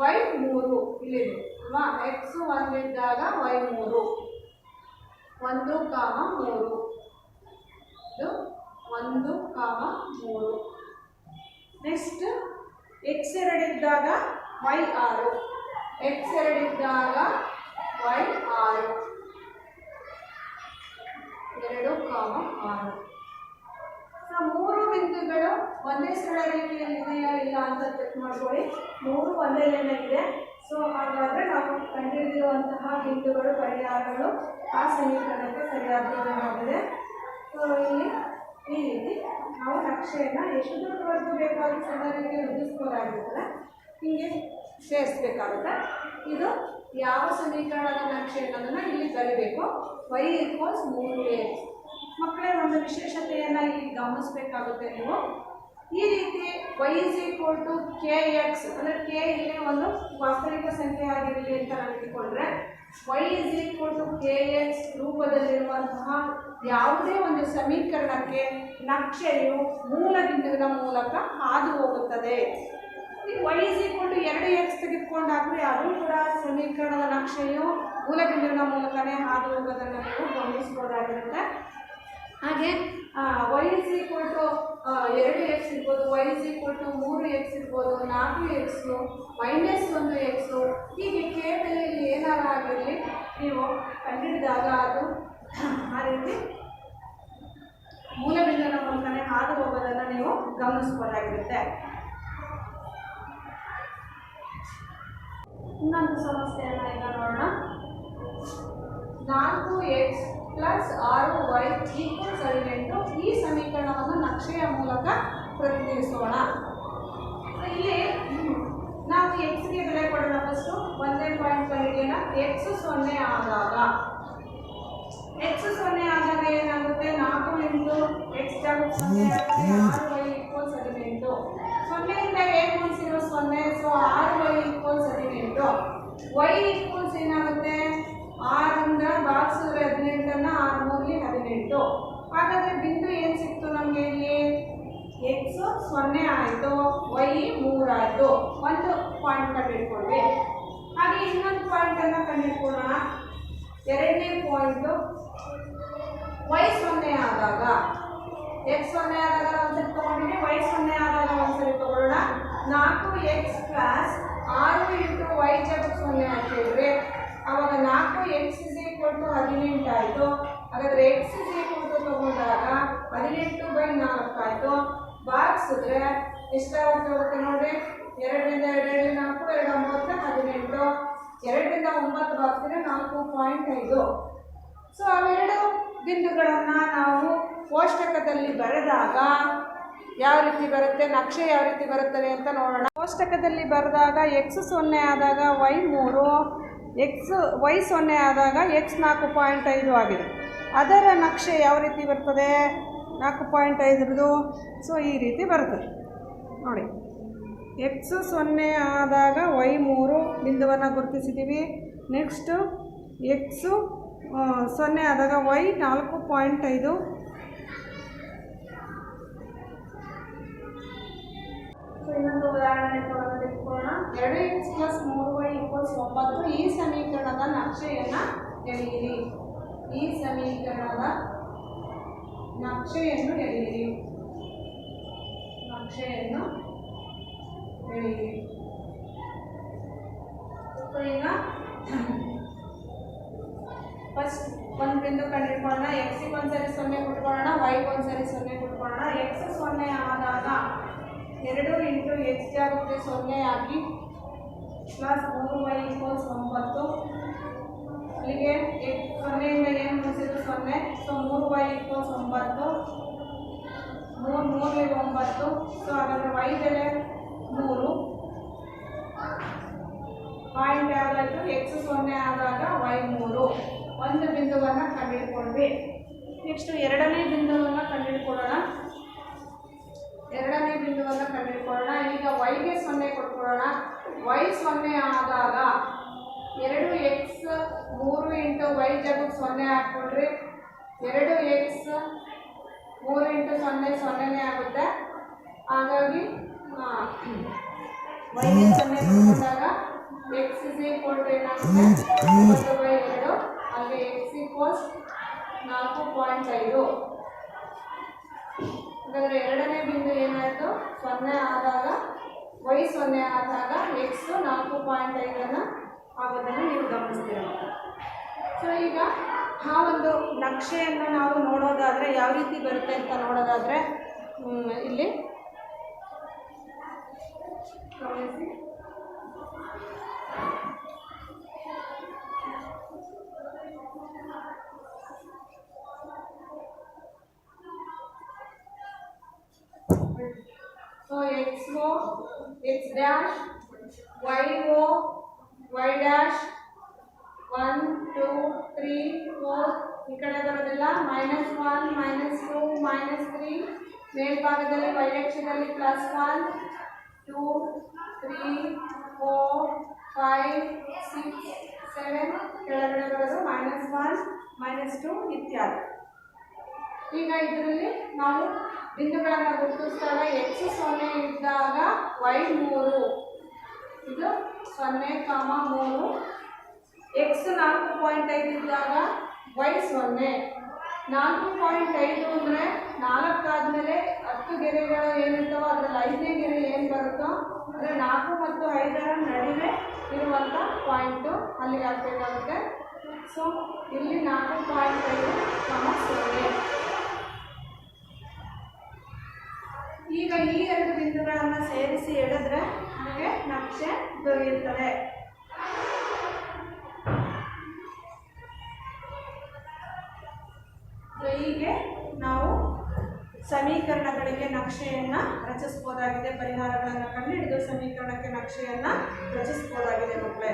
y 3 ಇಲ್ಲಿದೆ ಅಲ್ವಾ? x 1 ಇದ್ದಾಗ y 3 1, 3. ಇದು 1, 3. ನೆಕ್ಸ್ಟ್ x 2 ಇದ್ದಾಗ y 6. x 2 ಇದ್ದಾಗ y 6 2, 6. ಸೊ ಮೂರು ಬಿಂದುಗಳು ಒಂದೇ ಸರಳ ರೇಖೆಯಲ್ಲಿ ಇದೆಯಾ ಇಲ್ಲ ಅಂತ ಚೆಕ್ ಮಾಡ್ಕೊಳ್ಳಿ. 3 ಒಂದೇ ಲೈನಲ್ಲಿದೆ. ಸೊ ಹಾಗಾದರೆ ನಾವು ಕಂಡುಹಿಡಿದಿರುವಂತಹ ಬಿಂದುಗಳು ಪರಿಹಾರಗಳು ಆ ಸಮೀಕರಣಕ್ಕೆ ಸರಿಯಾದವಾಗಿದೆ. ಸೊ ಇಲ್ಲಿ ಈ ರೀತಿ ನಾವು ನಕ್ಷೆಯನ್ನು ಎಷ್ಟು ದೂರವರೆಗೂ ಬೇಕಾದರೂ ಸರಳ ರೇಖೆ ವೃದ್ಧಿಸ್ಬೋದಾಗಿರ್ತದೆ. ಹೀಗೆ ಸೇರಿಸಬೇಕಾಗುತ್ತೆ. ಇದು ಯಾವ ಸಮೀಕರಣದ ನಕ್ಷೆ ಅನ್ನೋದನ್ನು ಇಲ್ಲಿ ಬರೀಬೇಕು. y equals 3x. ಮಕ್ಕಳೇ, ಒಂದು ವಿಶೇಷತೆಯನ್ನು ಇಲ್ಲಿ ಗಮನಿಸಬೇಕಾಗುತ್ತೆ ನೀವು. ಈ ರೀತಿ y is equal to kx ಅಂದರೆ k ಇಲ್ಲಿ ಒಂದು ವಾಸ್ತವಿಕ ಸಂಖ್ಯೆ ಆಗಿರಲಿ ಅಂತ ನಾವು ಇಟ್ಕೊಂಡ್ರೆ y is equal to kx ರೂಪದಲ್ಲಿರುವಂತಹ ಯಾವುದೇ ಒಂದು ಸಮೀಕರಣಕ್ಕೆ ನಕ್ಷೆಯು ಮೂಲ ಬಿಂದುವಿನ ಮೂಲಕ ಹಾದು ಹೋಗುತ್ತದೆ. ಈ y is equal to 2x ತೆಗೆದುಕೊಂಡಾದರೆ ಅದು ಕೂಡ ಸಮೀಕರಣದ ನಕ್ಷೆಯು ಮೂಲ ಬಿಂದುವಿನ ಮೂಲಕನೇ ಹಾದು ಹೋಗೋದನ್ನು ನೀವು ಗಮನಿಸಬಹುದಾಗಿರುತ್ತೆ. ಹಾಗೆ y is equal to 2x ಇರ್ಬೋದು, y is equal to 3x ಇರ್ಬೋದು, 4x -1x ಹೀಗೆ k ಬೆಲೆಯಲ್ಲಿ ಏನಾರ ಆಗಿರಲಿ ನೀವು ಕಂಡುಹಿಡಿದಾಗ ಅದು ಆ ರೀತಿ ಮೂಲಬಿಂದುವಿನ ಮೂಲಕನೇ ಹಾದು ಹೋಗೋದನ್ನು ನೀವು ಗಮನಿಸಬಹುದಾಗಿರುತ್ತೆ. ಇನ್ನೊಂದು ಸಮಸ್ಯೆಯನ್ನು ಈಗ ನೋಡೋಣ. 4x + 6y = 18 ಈ ಸಮೀಕರಣವನ್ನು ನಕ್ಷೆಯ ಮೂಲಕ ಪ್ರತಿನಿಧಿಸೋಣ. ಇಲ್ಲಿ ನಾವು ಎಕ್ಸ್ಗೆ ಬೆಲೆ ಕೊಡೋಣ. ಫಸ್ಟು ಒಂದೇ ಪಾಯಿಂಟ್ ಕಂಡುಹಿಡಿಯೋಣ. x 0 ಆದಾಗ ಏನಾಗುತ್ತೆ? 4 × x ಜಾಗಕ್ಕೆ 0 ಆಗುತ್ತೆ, 6y = 18. 0ಯಿಂದ a ಗುಣಿಸಿರೋ 0, so 6y = 18. y equals ಏನಾಗುತ್ತೆ? 6ರಿಂದ ಭಾಗಿಸಿದ್ರೆ 18 6 3 18. ಹಾಗಾದರೆ ಬಿಂದು ಏನು ಸಿಕ್ತು ನಮಗೆ? ಇಲ್ಲಿ x 0 ಆಯಿತು, y 3 ಆಯಿತು. ಒಂದು ಪಾಯಿಂಟ್ ಕಂಡುಹಿಡ್ಕೊಂಡ್ವಿ. ಹಾಗೆ ಇನ್ನೊಂದು ಪಾಯಿಂಟನ್ನು ಕಂಡುಹಿಡ್ಕೊಳ್ಳೋಣ. ಎರಡನೇ ಪಾಯಿಂಟು y 0 ಆದಾಗ, x 0 ಆದಾಗ ಒಂದ್ಸರಿ ತಗೊಂಡಿವಿ, y 0 ಆದಾಗ ಒಂದ್ಸರಿ ತಗೊಳ್ಳೋಣ. 4x + 6 × y ಜಾಗಕ್ಕೆ 0 ಹಾಕಿದ್ರಿ, ಆವಾಗ 4x = 18 ಆಯಿತು. ಹಾಗಾದರೆ x = ತಗೊಂಡಾಗ 18/4 ಆಯಿತು. ಭಾಗಿಸಿದ್ರೆ ಎಷ್ಟಾಗುತ್ತೆ ನೋಡಿರಿ? 2ರಿಂದ 2 4, 2 9 18. 2ರಿಂದ 9 ಭಾಗಿಸಿದ್ರೆ 4.5. ಸೊ ಅವೆರಡು ಬಿಂದುಗಳನ್ನು ನಾವು ಕೋಷ್ಟಕದಲ್ಲಿ ಬರೆದಾಗ ಯಾವ ರೀತಿ ಬರುತ್ತೆ, ನಕ್ಷೆ ಯಾವ ರೀತಿ ಬರುತ್ತದೆ ಅಂತ ನೋಡೋಣ. ಕೋಷ್ಟಕದಲ್ಲಿ ಬರೆದಾಗ x 0 ಆದಾಗ y 3, y 0 ಆದಾಗ x 4.5 ಆಗಿದೆ. ಅದರ ನಕ್ಷೆ ಯಾವ ರೀತಿ ಬರ್ತದೆ? 4.5. ಸೊ ಈ ರೀತಿ ಬರ್ತದೆ ನೋಡಿ. x 0 ಆದಾಗ y 3 ಬಿಂದುವನ್ನು ಗುರುತಿಸಿದ್ದೀವಿ. ನೆಕ್ಸ್ಟು x 0 ಆದಾಗ y 4.5. ಇನ್ನೊಂದು ಉದಾಹರಣೆ ತೆಗೆದುಕೊಳ್ಳೋಣ. 2x + 3y = 9 ಈ ಸಮೀಕರಣದ ನಕ್ಷೆಯನ್ನು ಎಳೆಯಿರಿ. ಈ ಸಮೀಕರಣದ ನಕ್ಷೆಯನ್ನು ಎಳೆಯಿರಿ. ಸೊ ಈಗ ಫಸ್ಟ್ ಒಂದು ಬಿಂದು ಕಂಡುಹಿಡ್ಕೊಳ್ಳೋಣ. x ಗೆ ಒಂದ್ಸರಿ 0 ಕೊಟ್ಕೊಳ್ಳೋಣ, y ಗೆ ಒಂದ್ಸರಿ 0 ಕೊಟ್ಕೊಳ್ಳೋಣ. x 0 ಆದಾಗ 2 × x ಜಾಗಕ್ಕೆ 0 ಹಾಕಿ + 3y = 9. ಅಲ್ಲಿಗೆ 0ಯಿಂದ ಏನು ಮುಗಿಸಿದ್ರು 0, ಸೊ 3y = 9. 3 3 9. ಸೊ ಹಾಗಾದರೆ y ಬೆಲೆ 3. ಪಾಯಿಂಟ್ ಯಾವುದಾಯಿತು? x 0 ಆದಾಗ y 3. ಒಂದು ಬಿಂದುವನ್ನು ಕಂಡುಹಿಡ್ಕೊಂಡ್ವಿ. ನೆಕ್ಸ್ಟು ಎರಡನೇ ಬಿಂದುವನ್ನು ಕಂಡುಹಿಡ್ಕೊಳ್ಳೋಣ. ಈಗ y ಗೆ 0 ಕೊಟ್ಕೊಳ್ಳೋಣ. y 0 ಆದಾಗ 2x 3 × y ಜಾಗಕ್ಕೆ 0 ಹಾಕ್ಕೊಳ್ರಿ. 2x 3 × 0 0ನೇ ಆಗುತ್ತೆ. ಹಾಗಾಗಿ y ಗೆ 0 ಕೊಟ್ಟಾಗ x ಏನಾಗುತ್ತೆ? 9/2. ಅಲ್ಲಿ x = 4.5. ಹಾಗಾದರೆ ಎರಡನೇ ಬಿಂದು ಏನಾಯಿತು? 0 ಆದಾಗ y 0 ಆದಾಗ x 4.5 ಆಗೋದನ್ನು ನೀವು ಗಮನಿಸ್ತೀರ. ಸೊ ಈಗ ಆ ಒಂದು ನಕ್ಷೆಯನ್ನು ನಾವು ನೋಡೋದಾದರೆ ಯಾವ ರೀತಿ ಬರುತ್ತೆ ಅಂತ ನೋಡೋದಾದರೆ ಇಲ್ಲಿ ಗಮನಿಸಿ. So x dash, y dash, 1 2 3 4 ಈ ಕಡೆ ಬರೋದಿಲ್ಲ. -1 -2 -3 ಮೇಲ್ಭಾಗದಲ್ಲಿ y ಅಕ್ಷದಲ್ಲಿ +1 2 3 4 5 6 7 ಕೆಳಗಡೆ ಬರೋದು -1 -2 ಇತ್ಯಾದಿ. ಈಗ ಇದರಲ್ಲಿ ನಾವು ಬಿಂದುಗಳನ್ನು ಗುರುತಿಸಿದಾಗ x 0 ಇದ್ದಾಗ y 3, ಇದು 0, 3. x 4.5 ಇದ್ದಾಗ y 0, 4.5 ಅಂದರೆ 4 ಆದಮೇಲೆ 10 ಗೆರೆಗಳು ಏನಿರ್ತಾವೋ ಅದರಲ್ಲಿ 5ನೇ ಗೆರೆ ಏನು ಬರುತ್ತೋ ಅಂದರೆ 4 ಮತ್ತು 5ರ ನಡುವೆ ಇರುವಂಥ ಪಾಯಿಂಟು ಅಲ್ಲಿಗೆ ಹಾಕಬೇಕಾಗುತ್ತೆ. ಸೊ ಇಲ್ಲಿ 4.5 0. ಈಗ ಈ ಎರಡು ಬಿಂದುಗಳನ್ನು ಸೇರಿಸಿ ಎಳೆದ್ರೆ ನಮಗೆ ನಕ್ಷೆ ದೊರೆಯುತ್ತದೆ. ಹೀಗೆ ನಾವು ಸಮೀಕರಣಗಳಿಗೆ ನಕ್ಷೆಯನ್ನು ರಚಿಸಬಹುದಾಗಿದೆ. ಪರಿಹಾರಗಳನ್ನು ಕಂಡುಹಿಡಿದು ಸಮೀಕರಣಕ್ಕೆ ನಕ್ಷೆಯನ್ನು ರಚಿಸಬಹುದಾಗಿದೆ ಮಕ್ಕಳೇ.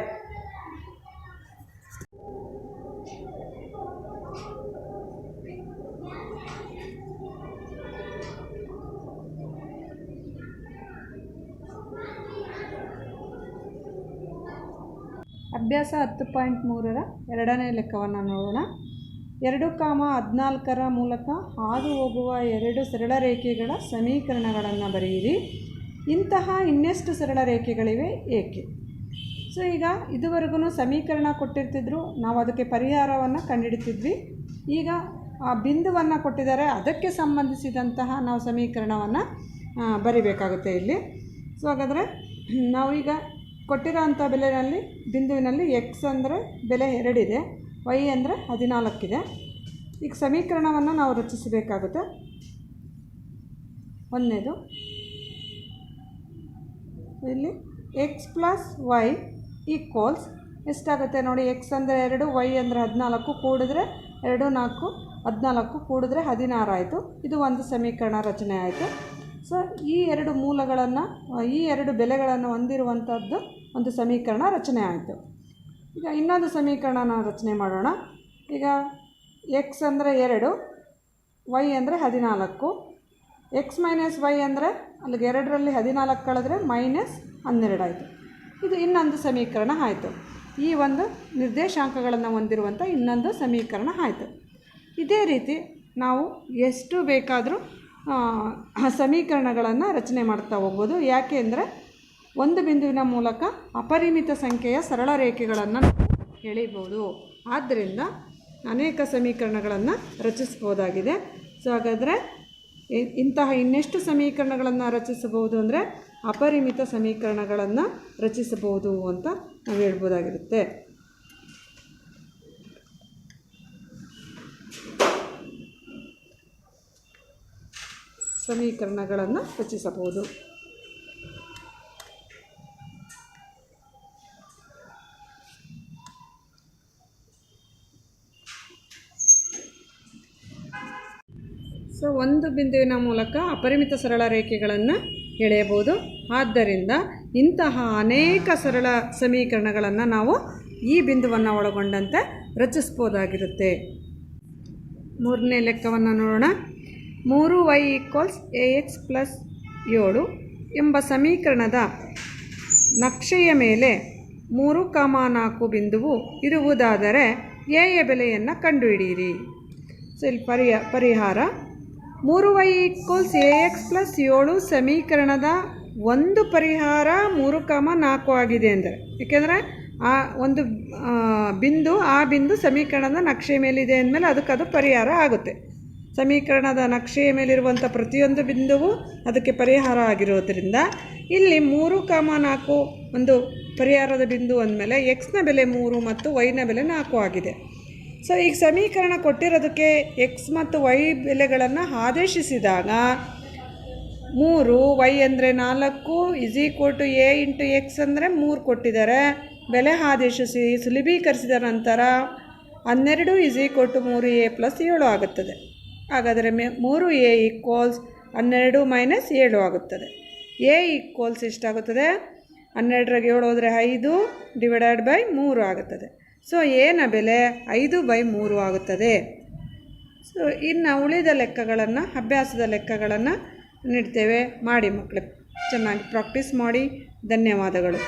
ಅಭ್ಯಾಸ 10.3ರ ಎರಡನೇ ಲೆಕ್ಕವನ್ನು ನೋಡೋಣ. 2,14ರ ಮೂಲಕ ಹಾದು ಹೋಗುವ ಎರಡು ಸರಳ ರೇಖೆಗಳ ಸಮೀಕರಣಗಳನ್ನು ಬರೆಯಿರಿ. ಇಂತಹ ಇನ್ನೆಷ್ಟು ಸರಳ ರೇಖೆಗಳಿವೆ ಏಕೆ? ಸೊ ಈಗ ಇದುವರೆಗೂ ಸಮೀಕರಣ ಕೊಟ್ಟಿರ್ತಿದ್ರು, ನಾವು ಅದಕ್ಕೆ ಪರಿಹಾರವನ್ನು ಕಂಡುಹಿಡಿತಿದ್ವಿ. ಈಗ ಆ ಬಿಂದುವನ್ನು ಕೊಟ್ಟಿದ್ದಾರೆ, ಅದಕ್ಕೆ ಸಂಬಂಧಿಸಿದಂತಹ ನಾವು ಸಮೀಕರಣವನ್ನು ಬರಿಬೇಕಾಗುತ್ತೆ ಇಲ್ಲಿ. ಸೊ ಹಾಗಾದರೆ ನಾವೀಗ ಕೊಟ್ಟಿರೋ ಅಂಥ ಬೆಲೆಯಲ್ಲಿ ಬಿಂದುವಿನಲ್ಲಿ ಎಕ್ಸ್ ಅಂದರೆ ಬೆಲೆ 2 ಇದೆ, ವೈ ಅಂದರೆ 14 ಇದೆ. ಈಗ ಸಮೀಕರಣವನ್ನು ನಾವು ರಚಿಸಬೇಕಾಗುತ್ತೆ. ಒಂದನೇದು ಇಲ್ಲಿ ಎಕ್ಸ್ ಪ್ಲಸ್ ವೈ ಈಕ್ವಲ್ಸ್ ಎಷ್ಟಾಗುತ್ತೆ ನೋಡಿ. ಎಕ್ಸ್ ಅಂದರೆ 2, ವೈ ಅಂದರೆ 14, ಕೂಡಿದ್ರೆ 2 4 14, ಕೂಡಿದ್ರೆ 16 ಆಯಿತು. ಇದು ಒಂದು ಸಮೀಕರಣ ರಚನೆ ಆಯಿತು. ಸೊ ಈ ಎರಡು ಮೂಲಗಳನ್ನು, ಈ ಎರಡು ಬೆಲೆಗಳನ್ನು ಹೊಂದಿರುವಂಥದ್ದು ಒಂದು ಸಮೀಕರಣ ರಚನೆ ಆಯಿತು. ಈಗ ಇನ್ನೊಂದು ಸಮೀಕರಣನ ರಚನೆ ಮಾಡೋಣ. ಈಗ ಎಕ್ಸ್ ಅಂದರೆ 2, ವೈ ಅಂದರೆ 14. ಎಕ್ಸ್ ಮೈನಸ್ ವೈ ಅಂದರೆ ಅಲ್ಲಿಗೆ 2ರಲ್ಲಿ 14 ಕಳೆದ್ರೆ -12 ಆಯಿತು. ಇದು ಇನ್ನೊಂದು ಸಮೀಕರಣ ಆಯಿತು. ಈ ಒಂದು ನಿರ್ದೇಶಾಂಕಗಳನ್ನು ಹೊಂದಿರುವಂಥ ಇನ್ನೊಂದು ಸಮೀಕರಣ ಆಯಿತು. ಇದೇ ರೀತಿ ನಾವು ಎಷ್ಟು ಬೇಕಾದರೂ ಸಮೀಕರಣಗಳನ್ನು ರಚನೆ ಮಾಡ್ತಾ ಹೋಗ್ಬೋದು. ಯಾಕೆ ಅಂದರೆ ಒಂದು ಬಿಂದುವಿನ ಮೂಲಕ ಅಪರಿಮಿತ ಸಂಖ್ಯೆಯ ಸರಳ ರೇಖೆಗಳನ್ನು ಎಳಿಬೋದು. ಆದ್ದರಿಂದ ಅನೇಕ ಸಮೀಕರಣಗಳನ್ನು ರಚಿಸ್ಬೋದಾಗಿದೆ. ಸೊ ಹಾಗಾದರೆ ಇಂತಹ ಇನ್ನೆಷ್ಟು ಸಮೀಕರಣಗಳನ್ನು ರಚಿಸಬಹುದು ಅಂದರೆ ಅಪರಿಮಿತ ಸಮೀಕರಣಗಳನ್ನು ರಚಿಸಬಹುದು ಅಂತ ನಾವು ಹೇಳ್ಬೋದಾಗಿರುತ್ತೆ. ಸಮೀಕರಣಗಳನ್ನು ರಚಿಸಬಹುದು. ಸೊ ಒಂದು ಬಿಂದುವಿನ ಮೂಲಕ ಅಪರಿಮಿತ ಸರಳ ರೇಖೆಗಳನ್ನು ಎಳೆಯಬಹುದು. ಆದ್ದರಿಂದ ಇಂತಹ ಅನೇಕ ಸರಳ ಸಮೀಕರಣಗಳನ್ನು ನಾವು ಈ ಬಿಂದುವನ್ನು ಒಳಗೊಂಡಂತೆ ರಚಿಸ್ಬೋದಾಗಿರುತ್ತೆ. ಮೂರನೇ ಲೆಕ್ಕವನ್ನು ನೋಡೋಣ. 3y = ax + 7 ಎಂಬ ಸಮೀಕರಣದ ನಕ್ಷೆಯ ಮೇಲೆ 3,4 ಬಿಂದುವು ಇರುವುದಾದರೆ ಎಯ ಬೆಲೆಯನ್ನು ಕಂಡುಹಿಡಿಯಿರಿ. ಸೊ ಇಲ್ಲಿ ಪರಿಹಾರ 3y = ax + 7 ಸಮೀಕರಣದ ಒಂದು ಪರಿಹಾರ 3,4 ಆಗಿದೆ ಅಂದರೆ, ಏಕೆಂದರೆ ಆ ಒಂದು ಬಿಂದು ಸಮೀಕರಣದ ನಕ್ಷೆಯ ಮೇಲಿದೆ ಅಂದಮೇಲೆ ಅದಕ್ಕದು ಪರಿಹಾರ ಆಗುತ್ತೆ. ಸಮೀಕರಣದ ನಕ್ಷೆಯ ಮೇಲಿರುವಂಥ ಪ್ರತಿಯೊಂದು ಬಿಂದುವು ಅದಕ್ಕೆ ಪರಿಹಾರ ಆಗಿರೋದ್ರಿಂದ ಇಲ್ಲಿ 3,4 ಒಂದು ಪರಿಹಾರದ ಬಿಂದು ಅಂದಮೇಲೆ ಎಕ್ಸ್ನ ಬೆಲೆ 3 ಮತ್ತು ವೈನ ಬೆಲೆ 4 ಆಗಿದೆ. ಸೊ ಈಗ ಸಮೀಕರಣ ಕೊಟ್ಟಿರೋದಕ್ಕೆ ಎಕ್ಸ್ ಮತ್ತು ವೈ ಬೆಲೆಗಳನ್ನು ಆದೇಶಿಸಿದಾಗ 3 ವೈ ಅಂದರೆ 4 = a × x ಅಂದರೆ 3 ಕೊಟ್ಟಿದ್ದಾರೆ. ಬೆಲೆ ಆದೇಶಿಸಿ ಸುಲಭೀಕರಿಸಿದ ನಂತರ 12 = 3a + 7 ಆಗುತ್ತದೆ. ಹಾಗಾದರೆ 3a = 12 - 7 ಆಗುತ್ತದೆ. a = ಎಷ್ಟಾಗುತ್ತದೆ? 12ಗೆ 7 ಹೋದರೆ 5 / 3 ಆಗುತ್ತದೆ. ಸೊ ಎನ ಬೆಲೆ 5/3 ಆಗುತ್ತದೆ. ಸೊ ಇನ್ನು ಉಳಿದ ಲೆಕ್ಕಗಳನ್ನು, ಅಭ್ಯಾಸದ ಲೆಕ್ಕಗಳನ್ನು ನೀಡ್ತೇವೆ. ಮಾಡಿ ಮಕ್ಕಳು, ಚೆನ್ನಾಗಿ ಪ್ರಾಕ್ಟೀಸ್ ಮಾಡಿ. ಧನ್ಯವಾದಗಳು.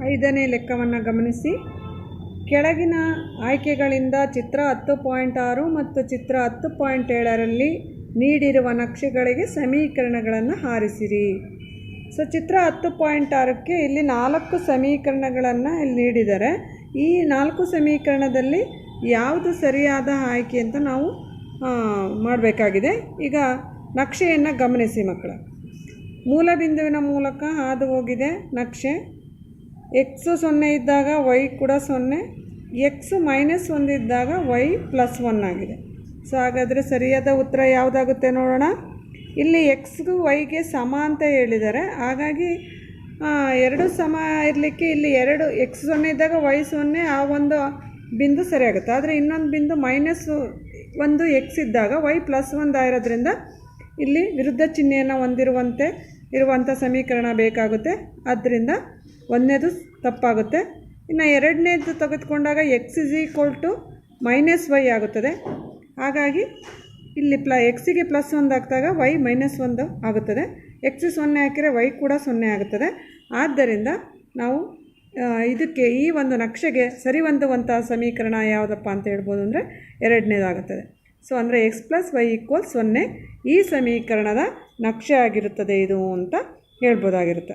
5ನೇ ಲೆಕ್ಕವನ್ನು ಗಮನಿಸಿ. ಕೆಳಗಿನ ಆಯ್ಕೆಗಳಿಂದ ಚಿತ್ರ 10.6 ಮತ್ತು ಚಿತ್ರ 10.7ರಲ್ಲಿ ನೀಡಿರುವ ನಕ್ಷೆಗಳಿಗೆ ಸಮೀಕರಣಗಳನ್ನು ಆರಿಸಿರಿ. ಸೊ ಚಿತ್ರ 10.6ಕ್ಕೆ ಇಲ್ಲಿ 4 ಸಮೀಕರಣಗಳನ್ನು ಇಲ್ಲಿ ನೀಡಿದ್ದಾರೆ. ಈ 4 ಸಮೀಕರಣದಲ್ಲಿ ಯಾವುದು ಸರಿಯಾದ ಆಯ್ಕೆ ಅಂತ ನಾವು ಮಾಡಬೇಕಾಗಿದೆ. ಈಗ ನಕ್ಷೆಯನ್ನು ಗಮನಿಸಿ ಮಕ್ಕಳ. ಮೂಲ ಬಿಂದುವಿನ ಮೂಲಕ ಹಾದು ಹೋಗಿದೆ ನಕ್ಷೆ. ಎಕ್ಸು 0 ಇದ್ದಾಗ ವೈ ಕೂಡ 0, ಎಕ್ಸು -1 ಇದ್ದಾಗ ವೈ +1 ಆಗಿದೆ. ಸೊ ಹಾಗಾದರೆ ಸರಿಯಾದ ಉತ್ತರ ಯಾವುದಾಗುತ್ತೆ ನೋಡೋಣ. ಇಲ್ಲಿ ಎಕ್ಸ್ಗೂ ವೈಗೆ ಸಮ ಅಂತ ಹೇಳಿದ್ದಾರೆ. ಹಾಗಾಗಿ ಎರಡು ಸಮ ಇರಲಿಕ್ಕೆ ಇಲ್ಲಿ ಎಕ್ಸ್ 0 ಇದ್ದಾಗ ವೈ 0, ಆ ಒಂದು ಬಿಂದು ಸರಿಯಾಗುತ್ತೆ. ಆದರೆ ಇನ್ನೊಂದು ಬಿಂದು -1 ಎಕ್ಸ್ ಇದ್ದಾಗ ವೈ +1 ಆಗಿರೋದ್ರಿಂದ ಇಲ್ಲಿ ವಿರುದ್ಧ ಚಿಹ್ನೆಯನ್ನು ಹೊಂದಿರುವಂತೆ ಇರುವಂಥ ಸಮೀಕರಣ ಬೇಕಾಗುತ್ತೆ. ಆದ್ದರಿಂದ ಒಂದನೇದು ತಪ್ಪಾಗುತ್ತೆ. ಇನ್ನು ಎರಡನೇದು ತೆಗೆದುಕೊಂಡಾಗ ಎಕ್ಸ್ =−y ಆಗುತ್ತದೆ. ಹಾಗಾಗಿ ಇಲ್ಲಿ ಎಕ್ಸಿಗೆ +1 ಹಾಕಿದಾಗ ವೈ -1 ಆಗುತ್ತದೆ. ಎಕ್ಸ್ 0 ಹಾಕಿದರೆ ವೈ ಕೂಡ 0 ಆಗುತ್ತದೆ. ಆದ್ದರಿಂದ ನಾವು ಇದಕ್ಕೆ ಈ ಒಂದು ನಕ್ಷೆಗೆ ಸರಿ ಹೊಂದುವಂಥ ಸಮೀಕರಣ ಯಾವುದಪ್ಪ ಅಂತ ಹೇಳ್ಬೋದು ಅಂದರೆ ಎರಡನೇದಾಗುತ್ತದೆ. ಸೊ ಅಂದರೆ x+y = 0 ಈ ಸಮೀಕರಣದ ನಕ್ಷೆ ಆಗಿರುತ್ತದೆ ಇದು ಅಂತ ಹೇಳ್ಬೋದಾಗಿರುತ್ತೆ.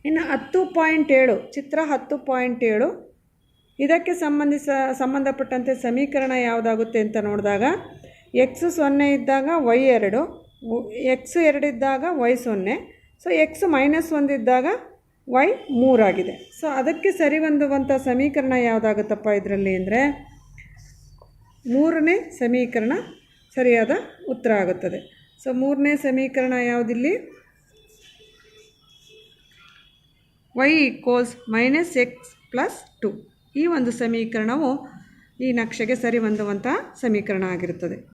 ಇನ್ನು 10.7 ಚಿತ್ರ 10.7 ಇದಕ್ಕೆ ಸಂಬಂಧಪಟ್ಟಂತೆ ಸಮೀಕರಣ ಯಾವುದಾಗುತ್ತೆ ಅಂತ ನೋಡಿದಾಗ ಎಕ್ಸ್ 0 ಇದ್ದಾಗ ವೈ 2, ಎಕ್ಸ್ 2 ಇದ್ದಾಗ ವೈ 0, ಸೊ ಎಕ್ಸ್ -1 ಇದ್ದಾಗ ವೈ 3 ಆಗಿದೆ. ಸೊ ಅದಕ್ಕೆ ಸರಿ ಹೊಂದುವಂಥ ಸಮೀಕರಣ ಯಾವುದಾಗುತ್ತಪ್ಪ ಇದರಲ್ಲಿ ಅಂದರೆ ಮೂರನೇ ಸಮೀಕರಣ ಸರಿಯಾದ ಉತ್ತರ ಆಗುತ್ತದೆ. ಸೊ ಮೂರನೇ ಸಮೀಕರಣ ಯಾವುದಿಲ್ಲಿ y = -x+2 ಈ ಒಂದು ಸಮೀಕರಣವು ಈ ನಕ್ಷೆಗೆ ಸರಿ ಹೊಂದುವಂಥ ಸಮೀಕರಣ ಆಗಿರುತ್ತದೆ.